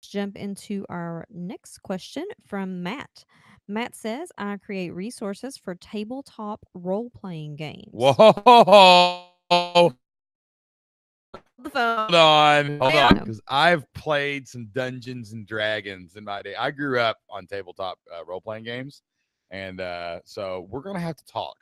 jump into our next question from Matt. Matt says, I create resources for tabletop role playing games. Whoa. The phone. Hold Stay on, on. because I've played some Dungeons and Dragons in my day. I grew up on tabletop role playing games, and so we're gonna have to talk.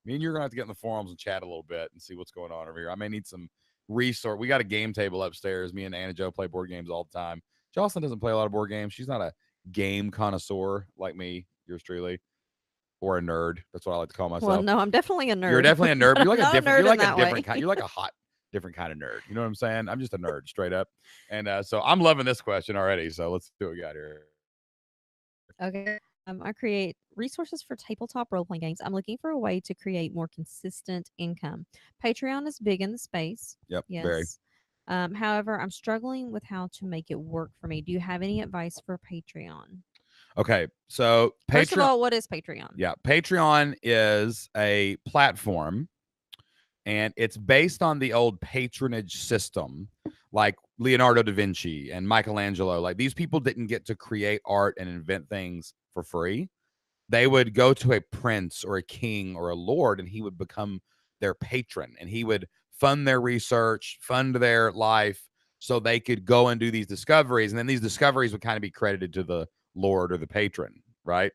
Me and you're gonna have to get in the forums and chat a little bit and see what's going on over here. I may need some resource. We got a game table upstairs. Me and Anna Joe play board games all the time. Jocelyn doesn't play a lot of board games. She's not a game connoisseur like me, yours truly, or a nerd. That's what I like to call Well, myself. no, I'm definitely a You're nerd, definitely a nerd, but but I'm not a you're nerd in like a that way. different kind. You're like a hot, different kind of nerd. You know what I'm saying? I'm just a nerd, straight up. And so I'm loving this question already. So let's see what we got here. Okay. I create resources for tabletop role playing games. I'm looking for a way to create more consistent income. Patreon is big in the space. Yep, very. Yes. However, I'm struggling with how to make it work for me. Do you have any advice for Patreon? Okay, so First of Patreon. all, what is Patreon? Yeah, Patreon is a platform, and it's based on the old patronage system, like Leonardo da Vinci and Michelangelo. Like these people didn't get to create art and invent things for free. They would go to a prince or a king or a lord, and he would become their patron, and he would fund their research, fund their life, so they could go and do these discoveries. And then these discoveries would kind of be credited to the lord or the patron, right?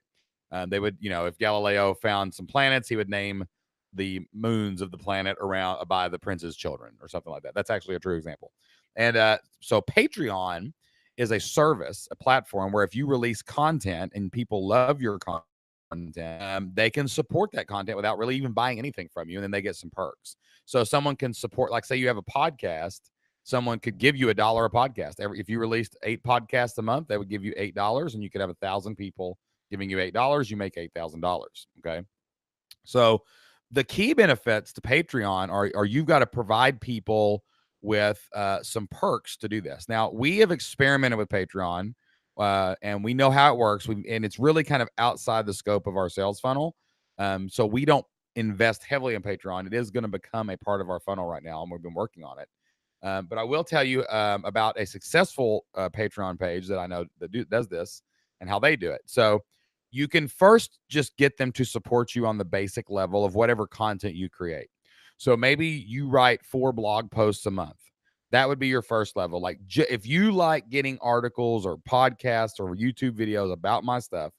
They would, if Galileo found some planets, he would name the moons of the planet around by the prince's children or something like that. That's actually a true example. And so Patreon is a service, a platform where if you release content and people love your content, they can support that content without really even buying anything from you, and then they get some perks. So someone can support, like say you have a podcast, someone could give you $1 a podcast. If you released 8 podcasts a month, they would give you $8, and you could have 1,000 people giving you $8. You make $8,000. Okay, so the key benefits to Patreon are you've got to provide people with some perks to do this. Now, we have experimented with Patreon, and we know how it works. And it's really kind of outside the scope of our sales funnel. So we don't invest heavily in Patreon. It is going to become a part of our funnel right now, and we've been working on it. But I will tell you about a successful Patreon page that I know that does this and how they do it. So you can first just get them to support you on the basic level of whatever content you create. So maybe you write 4 blog posts a month. That would be your first level. Like if you like getting articles or podcasts or YouTube videos about my stuff,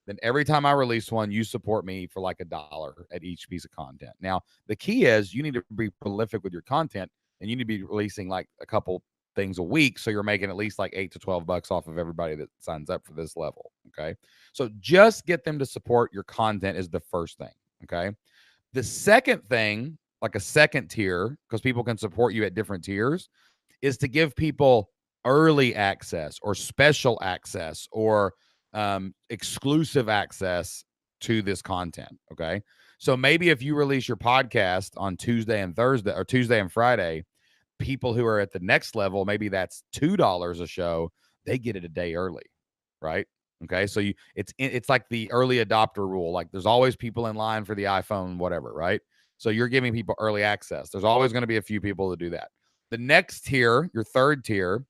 then every time I release one, you support me for like $1 at each piece of content. Now, the key is you need to be prolific with your content, and you need to be releasing like a couple things a week, so you're making at least like $8 to $12 off of everybody that signs up for this level. Okay, so just get them to support your content is the first thing. Okay, the second thing, like a second tier, because people can support you at different tiers, is to give people early access or special access or exclusive access to this content. Okay. So maybe if you release your podcast on Tuesday and Thursday or Tuesday and Friday, people who are at the next level, maybe that's $2 a show, they get it a day early, right? Okay, so it's like the early adopter rule. Like there's always people in line for the iPhone, whatever, right? So you're giving people early access. There's always going to be a few people to do that. The next tier, your third tier,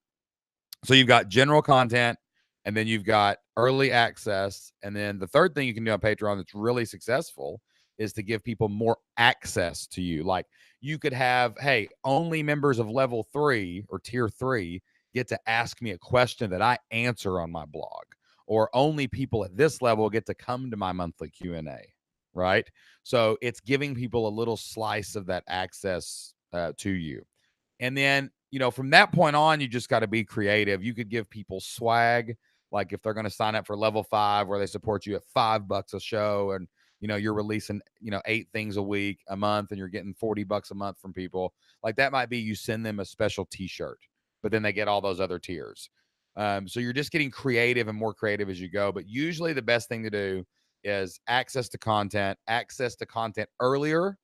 so you've got general content, and then you've got early access, and then the third thing you can do on Patreon that's really successful is to give people more access to you. Like you could have, hey, only members of level 3 or tier 3 get to ask me a question that I answer on my blog, or only people at this level get to come to my monthly Q&A, right? So it's giving people a little slice of that access to you. And then, from that point on, you just got to be creative. You could give people swag, like if they're going to sign up for level 5, where they support you at $5 a show, and you're releasing 8 things a week, a month, and you're getting $40 a month from people. Like that might be you send them a special T-shirt, but then they get all those other tiers. So you're just getting creative and more creative as you go. But usually the best thing to do is access to content earlier,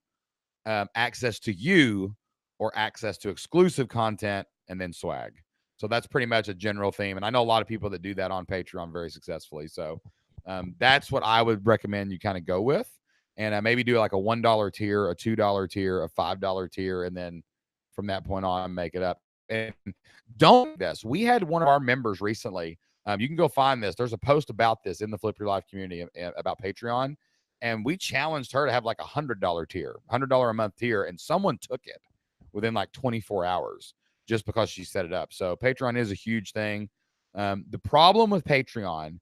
access to you, or access to exclusive content, and then swag. So that's pretty much a general theme. And I know a lot of people that do that on Patreon very successfully. So that's what I would recommend you kind of go with. And maybe do like a $1 tier, a $2 tier, a $5 tier, and then from that point on, make it up. And don't this. We had one of our members recently. You can go find this. There's a post about this in the Flip Your Life community about Patreon, and we challenged her to have like $100 tier, $100 a month tier, and someone took it within like 24 hours just because she set it up. So Patreon is a huge thing. The problem with Patreon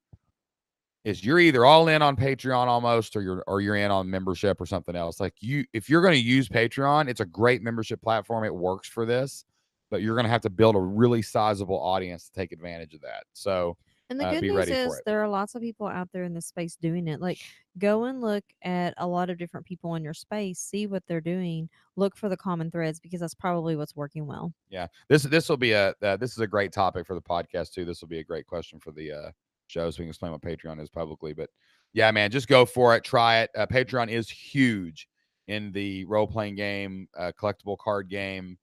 is you're either all in on Patreon almost, or you're in on membership or something else. Like if you're going to use Patreon, it's a great membership platform. It works for this, but you're going to have to build a really sizable audience to take advantage of that. So And the good be news ready for is it. there are lots of people out there in this space doing it. Like, go and look at a lot of different people in your space, see what they're doing, look for the common threads because that's probably what's working well. Yeah, this will be this is a great topic for the podcast too. This will be a great question for the show, so we can explain what Patreon is publicly. But yeah, man, just go for it, try it. Patreon is huge in the role playing game, collectible card game,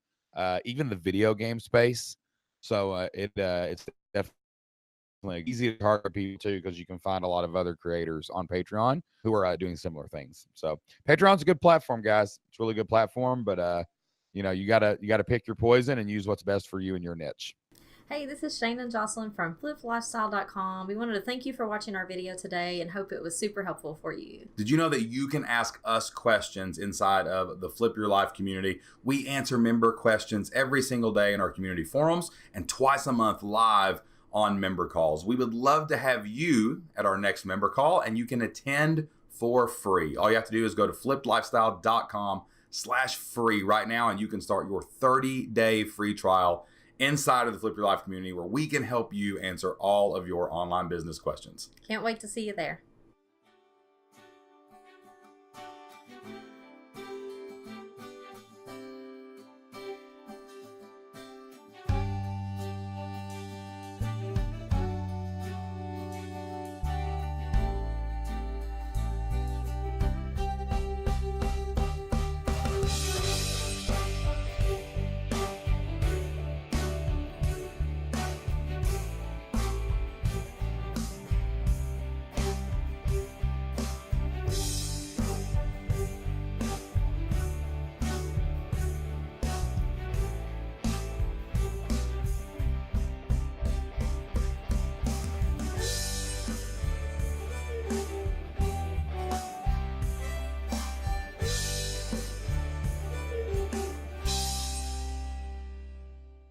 even the video game space. So it's definitely easy to target people too, because you can find a lot of other creators on Patreon who are doing similar things. So Patreon's a good platform, guys. It's a really good platform, but you gotta pick your poison and use what's best for you and your niche. Hey, this is Shane and Jocelyn from fliplifestyle.com. We wanted to thank you for watching our video today and hope it was super helpful for you. Did you know that you can ask us questions inside of the Flip Your Life community? We answer member questions every single day in our community forums and twice a month live on member calls. We would love to have you at our next member call, and you can attend for free. All you have to do is go to fliplifestyle.com/free right now, and you can start your 30-day free trial inside of the Flip Your Life community, where we can help you answer all of your online business questions. Can't wait to see you there.